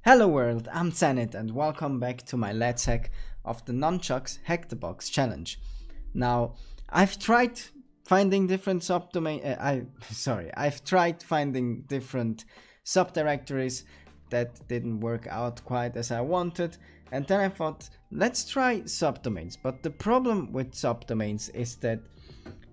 Hello world, I'm Zenit and welcome back to my Let's Hack of the Nunchucks Hack the Box challenge. Now, I've tried finding different subdirectories that didn't work out quite as I wanted, and then I thought, let's try subdomains. But the problem with subdomains is that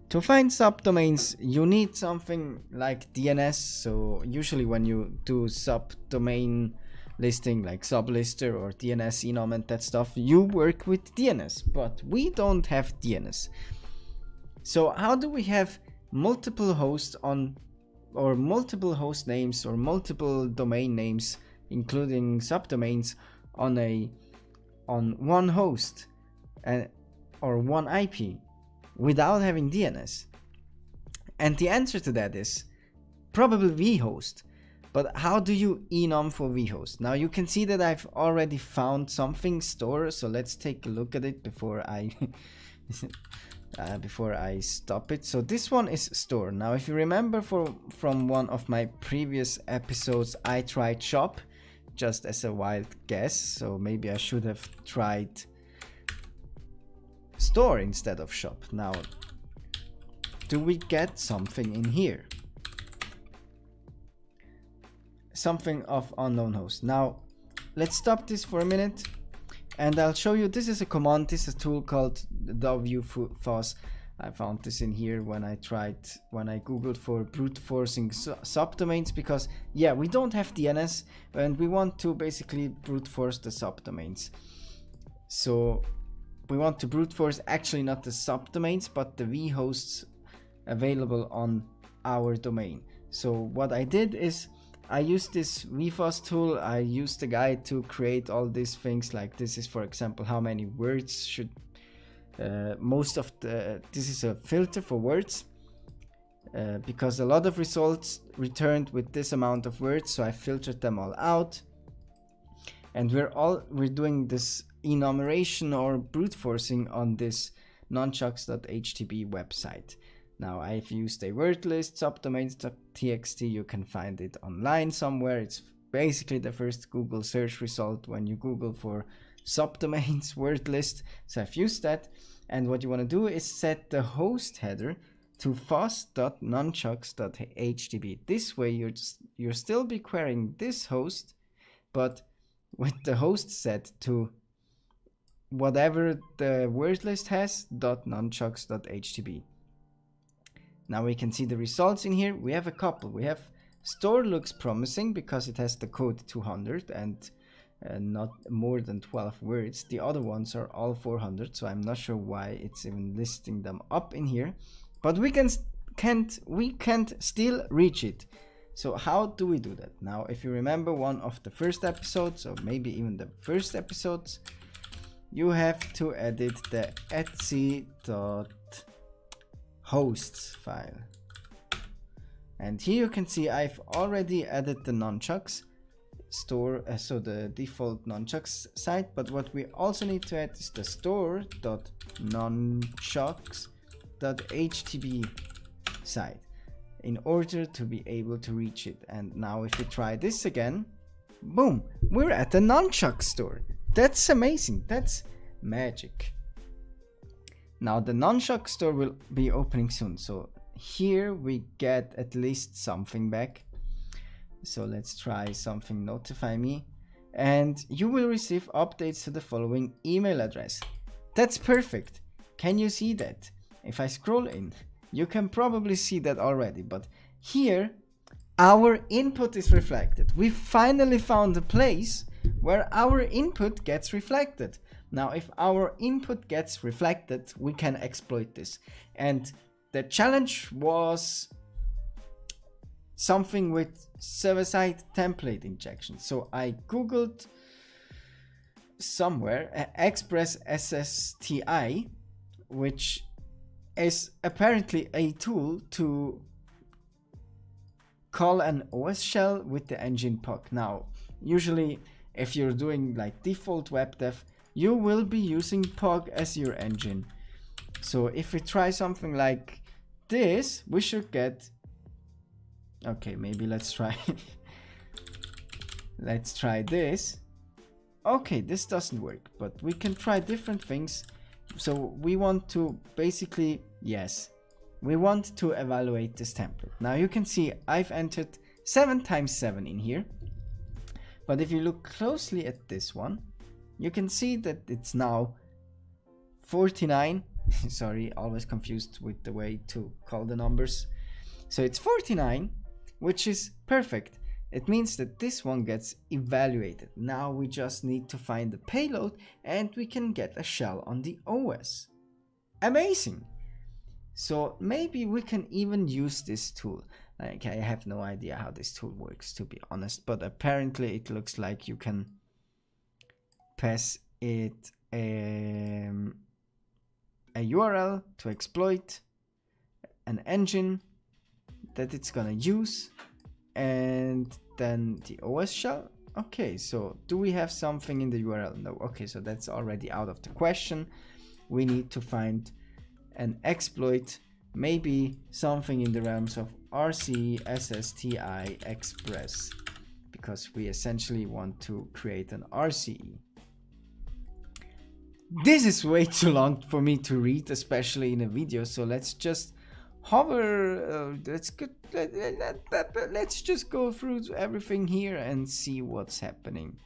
to find subdomains, you need something like DNS. So usually when you do subdomain listing like sublister or DNS enum and that stuff, you work with DNS, but we don't have DNS. So how do we have multiple hosts on, or multiple host names or multiple domain names, including subdomains on one host or one IP without having DNS? And the answer to that is probably vhost. But how do you enum for vhost? Now you can see that I've already found something, store, so let's take a look at it before I stop it. So this one is store. Now if you remember from one of my previous episodes, I tried shop just as a wild guess, so maybe I should have tried store instead of shop. Now, do we get something in here? Something of unknown host. Now let's stop this for a minute and I'll show you. This is a command, this is a tool called wfos. I found this in here when I googled for brute forcing subdomains, because yeah, we don't have DNS and we want to basically brute force the subdomains. So we want to brute force actually not the subdomains but the vhosts available on our domain. So what I did is I used this vfos tool. I used the guide to create all these things, like this is, for example, how many words should this is a filter for words, because a lot of results returned with this amount of words, so I filtered them all out. And we're doing this enumeration or brute forcing on this nunchucks.htb website. Now I've used a word list, subdomains.txt. You can find it online somewhere. It's basically the first Google search result when you Google for subdomains word list. So I've used that. And what you want to do is set the host header to fos.nunchucks.htb. This way you'll still be querying this host, but with the host set to whatever the word list has, .nunchucks.htb. Now we can see the results in here. We have a couple. We have store looks promising because it has the code 200 and not more than 12 words. The other ones are all 400, so I'm not sure why it's even listing them up in here. But we can't still reach it. So how do we do that? Now, if you remember one of the first episodes, or maybe even the first episodes, you have to edit the etc.hosts file. And here you can see I've already added the nunchucks store, so the default nunchucks site, but what we also need to add is the store.nunchucks.htb site in order to be able to reach it. And now if we try this again, boom, we're at the nunchuck store. That's amazing. That's magic. Now the nunchuck store will be opening soon, so here we get at least something back. So let's try something, notify me, and you will receive updates to the following email address. That's perfect. Can you see that? If I scroll in, you can probably see that already, but here our input is reflected. We finally found a place where our input gets reflected. Now, if our input gets reflected, we can exploit this. And the challenge was something with server-side template injection. So I googled somewhere Express SSTI, which is apparently a tool to call an OS shell with the engine POC. Now, usually if you're doing like default web dev, you will be using POC as your engine. So if we try something like this, we should get, okay, maybe let's try Let's try this. Okay, this doesn't work, but we can try different things. So we want to basically, yes, we want to evaluate this template. Now you can see I've entered 7 times 7 in here. But if you look closely at this one, you can see that it's now 49. Sorry, always confused with the way to call the numbers. So it's 49, which is perfect. It means that this one gets evaluated. Now we just need to find the payload and we can get a shell on the OS. Amazing! So maybe we can even use this tool. Like, I have no idea how this tool works, to be honest, but apparently it looks like you can pass it a URL to exploit an engine that it's gonna use, and then the OS shell. Okay, so do we have something in the URL? No. Okay, so that's already out of the question. We need to find an exploit, maybe something in the realms of RC SSTI Express, because we essentially want to create an RCE. This is way too long for me to read, especially in a video, so let's just hover. Let's just go through everything here and see what's happening.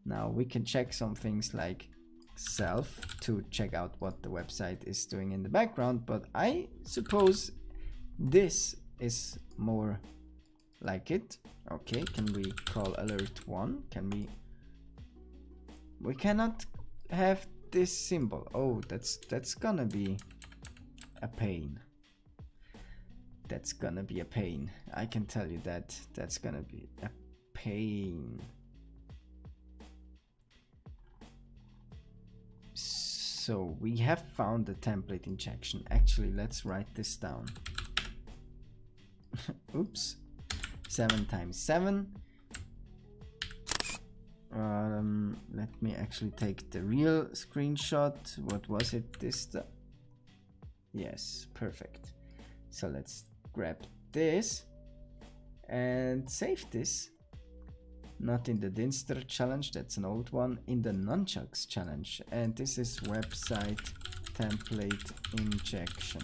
Now we can check some things like self to check out what the website is doing in the background, but I suppose this is more like it. Okay, can we call alert 1? Can we cannot have this symbol. Oh, that's gonna be a pain. That's gonna be a pain. I can tell you that. That's gonna be a pain. So we have found the template injection. Actually, let's write this down. Oops. 7 times 7. Let me actually take the real screenshot. What was it? Yes, perfect. So let's grab this and save this. Not in the Dinster challenge, that's an old one, in the Nunchucks challenge. And this is website template injection.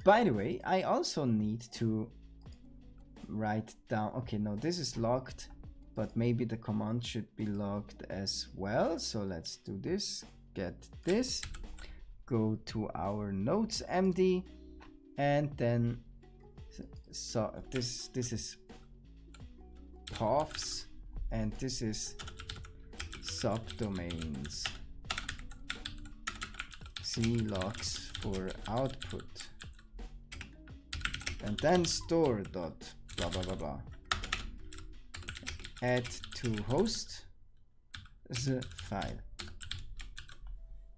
By the way, I also need to write down, okay, no, this is logged, but maybe the command should be logged as well. So let's do this, get this, go to our notes MD, and then, so this is paths, and this is subdomains, C logs for output, and then store dot blah blah blah blah, add to host the file.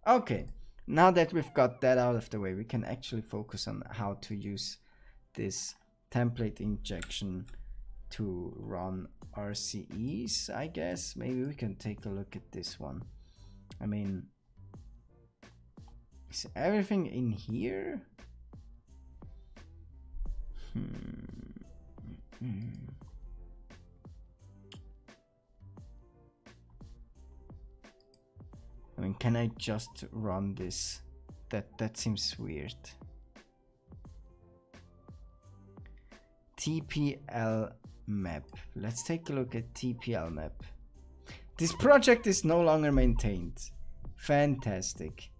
Okay, now that we've got that out of the way, we can actually focus on how to use this template injection to run RCEs, I guess. Maybe we can take a look at this one. I mean, is everything in here? I mean, can I just run this? That seems weird. TPL map. Let's take a look at TPL map. This project is no longer maintained. Fantastic.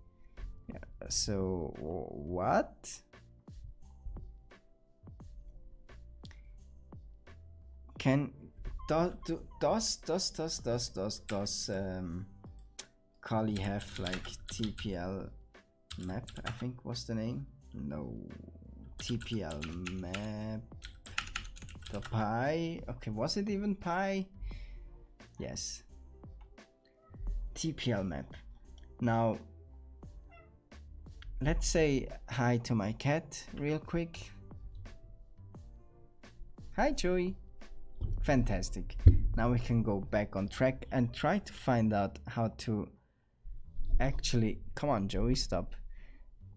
Yeah, so what? Can does Kali have like TPL map? I think was the name. No, TPL map. The pie. Okay, was it even pie? Yes. TPL map. Now, let's say hi to my cat real quick. Hi, Joey. Fantastic. Now we can go back on track and try to find out how to actually, come on, Joey, stop,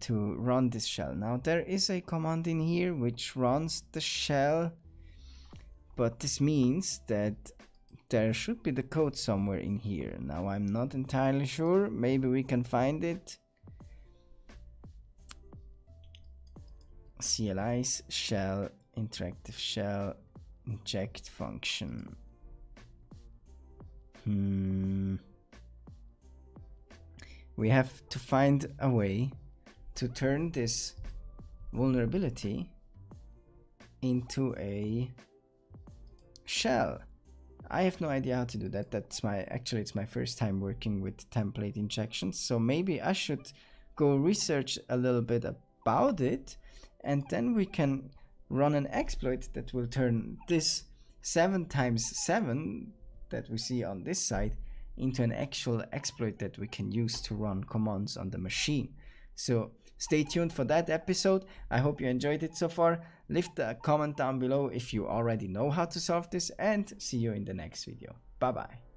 to run this shell. Now there is a command in here which runs the shell, but this means that there should be the code somewhere in here. Now I'm not entirely sure, maybe we can find it. CLIs shell interactive shell inject function. We have to find a way to turn this vulnerability into a shell. I have no idea how to do that. Actually it's my first time working with template injections, so maybe I should go research a little bit about it, and then we can run an exploit that will turn this 7 times 7 that we see on this side into an actual exploit that we can use to run commands on the machine. So stay tuned for that episode. I hope you enjoyed it so far. Leave a comment down below if you already know how to solve this, and see you in the next video. Bye bye.